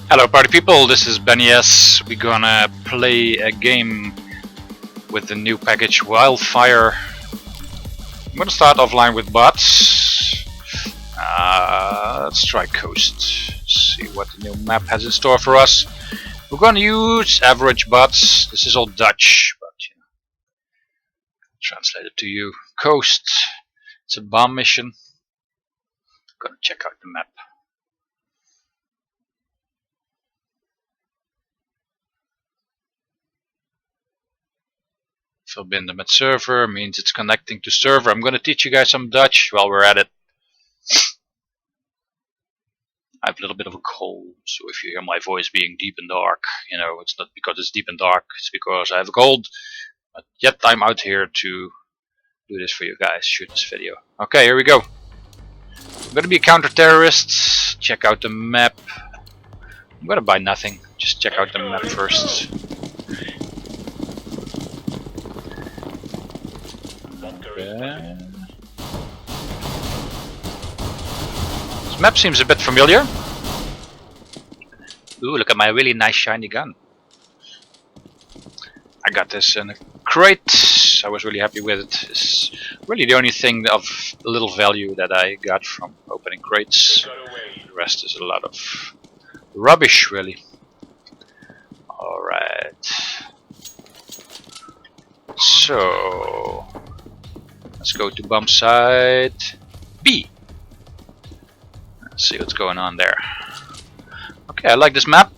Hello party people, this is BennyS. We're gonna play a game with the new package Wildfire. I'm gonna start offline with bots. Let's try Coast. See what the new map has in store for us. We're gonna use average bots. This is all Dutch, but you know, translate it to you. Coast. It's a bomb mission. Gonna check out the map. Verbinden met server means it's connecting to server. I'm gonna teach you guys some Dutch while we're at it. I have a little bit of a cold, so if you hear my voice being deep and dark, you know, it's not because it's deep and dark, it's because I have a cold. But yet I'm out here to do this for you guys, shoot this video. Okay, here we go. I'm gonna be a counter-terrorist. Check out the map. I'm gonna buy nothing, just check out the map first. This map seems a bit familiar. Ooh, look at my really nice shiny gun. I got this in a crate. I was really happy with it. It's really the only thing of little value that I got from opening crates. The rest is a lot of rubbish, really. Alright. So let's go to bomb site B. Let's see what's going on there. Okay, I like this map.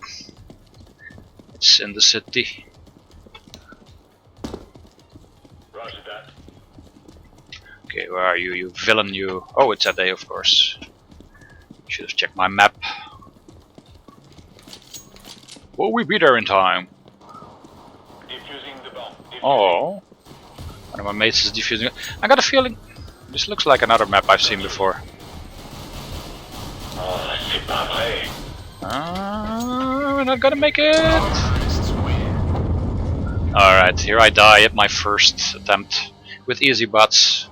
It's in the city. Roger that. Okay, where are you, you villain, you? Oh, it's that day, of course. Should have checked my map. Will we be there in time? Defusing the bomb. Oh, one of my mates is defusing it. I got a feeling this looks like another map I've seen before. Oh, c'est pas vrai. We're not gonna make it. Alright, here I die at my first attempt with easy bots.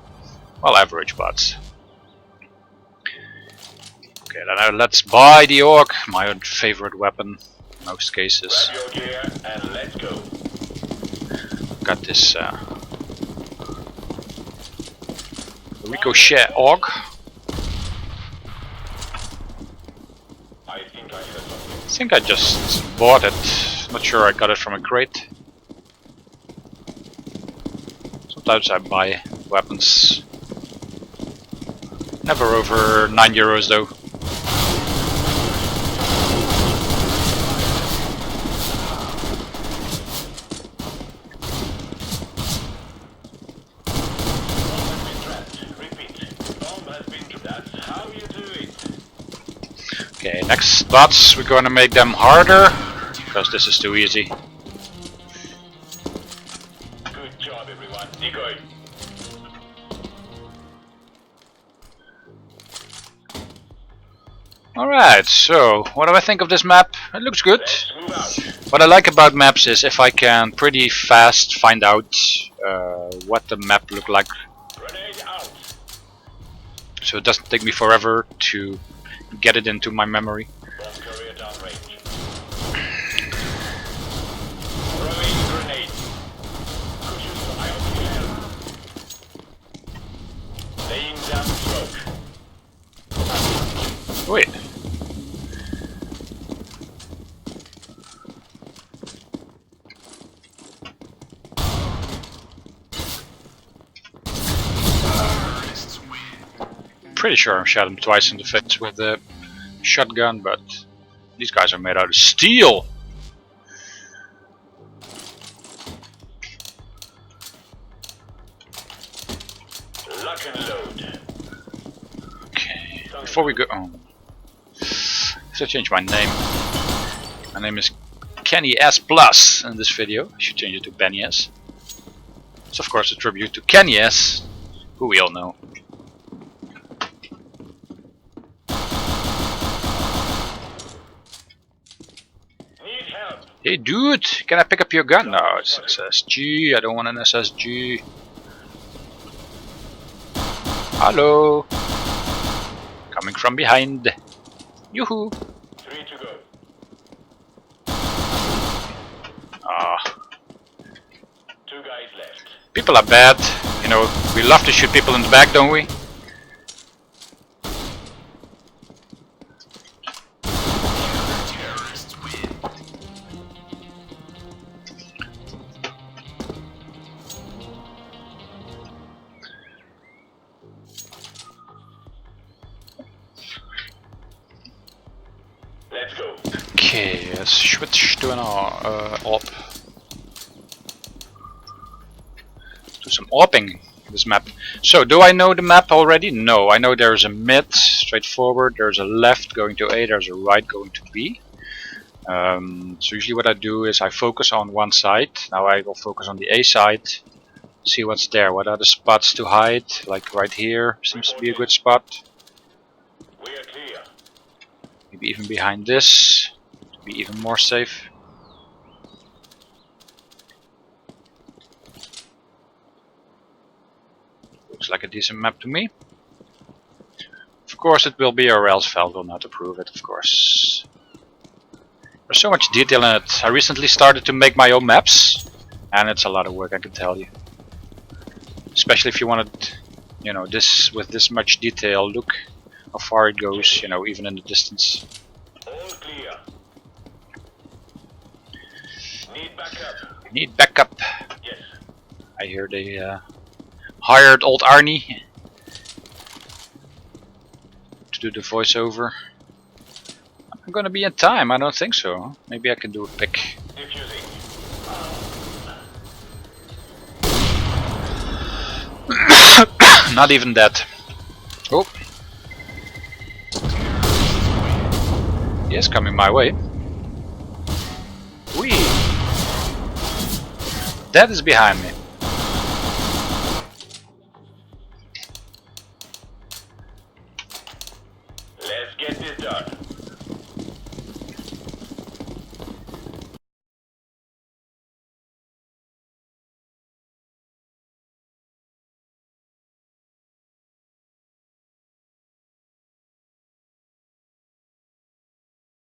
Well, average bots. Okay, then let's buy the orc, my own favorite weapon in most cases. Grab your gear and let's go. Got this ricochet orc. I think I just bought it. Not sure I got it from a crate. Sometimes I buy weapons. Never over €9 though. Okay, next bots, we're gonna make them harder, because this is too easy. Good job, everyone. Decoy. Alright, so what do I think of this map? It looks good. Let's move out. What I like about maps is if I can pretty fast find out what the map look like. Grenade out. So it doesn't take me forever to get it into my memory. Bomb carrier downrange. Throwing grenade. Cushions fire clear. Laying down smoke. Wait. Pretty sure I shot him twice in the face with the shotgun, but these guys are made out of steel. Lock and load. Okay, before we go on, I should change my name. My name is BennyS Plus in this video. I should change it to BennyS. It's of course a tribute to BennyS, who we all know. Hey dude, can I pick up your gun? No, it's SSG, I don't want an SSG. Hello. Coming from behind. Yoo-hoo. 3 to go. People are bad. You know, we love to shoot people in the back, don't we? Let's go. Okay, let's switch to an AWP. Do some AWPing this map. So, do I know the map already? No, I know there's a mid, straightforward, there's a left going to A, there's a right going to B. So usually what I do is I focus on one side. Now I will focus on the A side, see what's there, what are the spots to hide, like right here seems to be a good spot. We are clear. Maybe even behind this, to be even more safe. Looks like a decent map to me. Of course it will be, or else Valve will not approve it, of course. There's so much detail in it. I recently started to make my own maps, and it's a lot of work, I can tell you. Especially if you wanted, you know, this with this much detail. Look how far it goes, you know, even in the distance. All clear. Need backup. Need backup. Yes. I hear they hired old Arnie to do the voiceover. I'm gonna be in time, I don't think so. Maybe I can do a pick. Diffusing. Not even that. Oh. He is coming my way. Whee! That is behind me.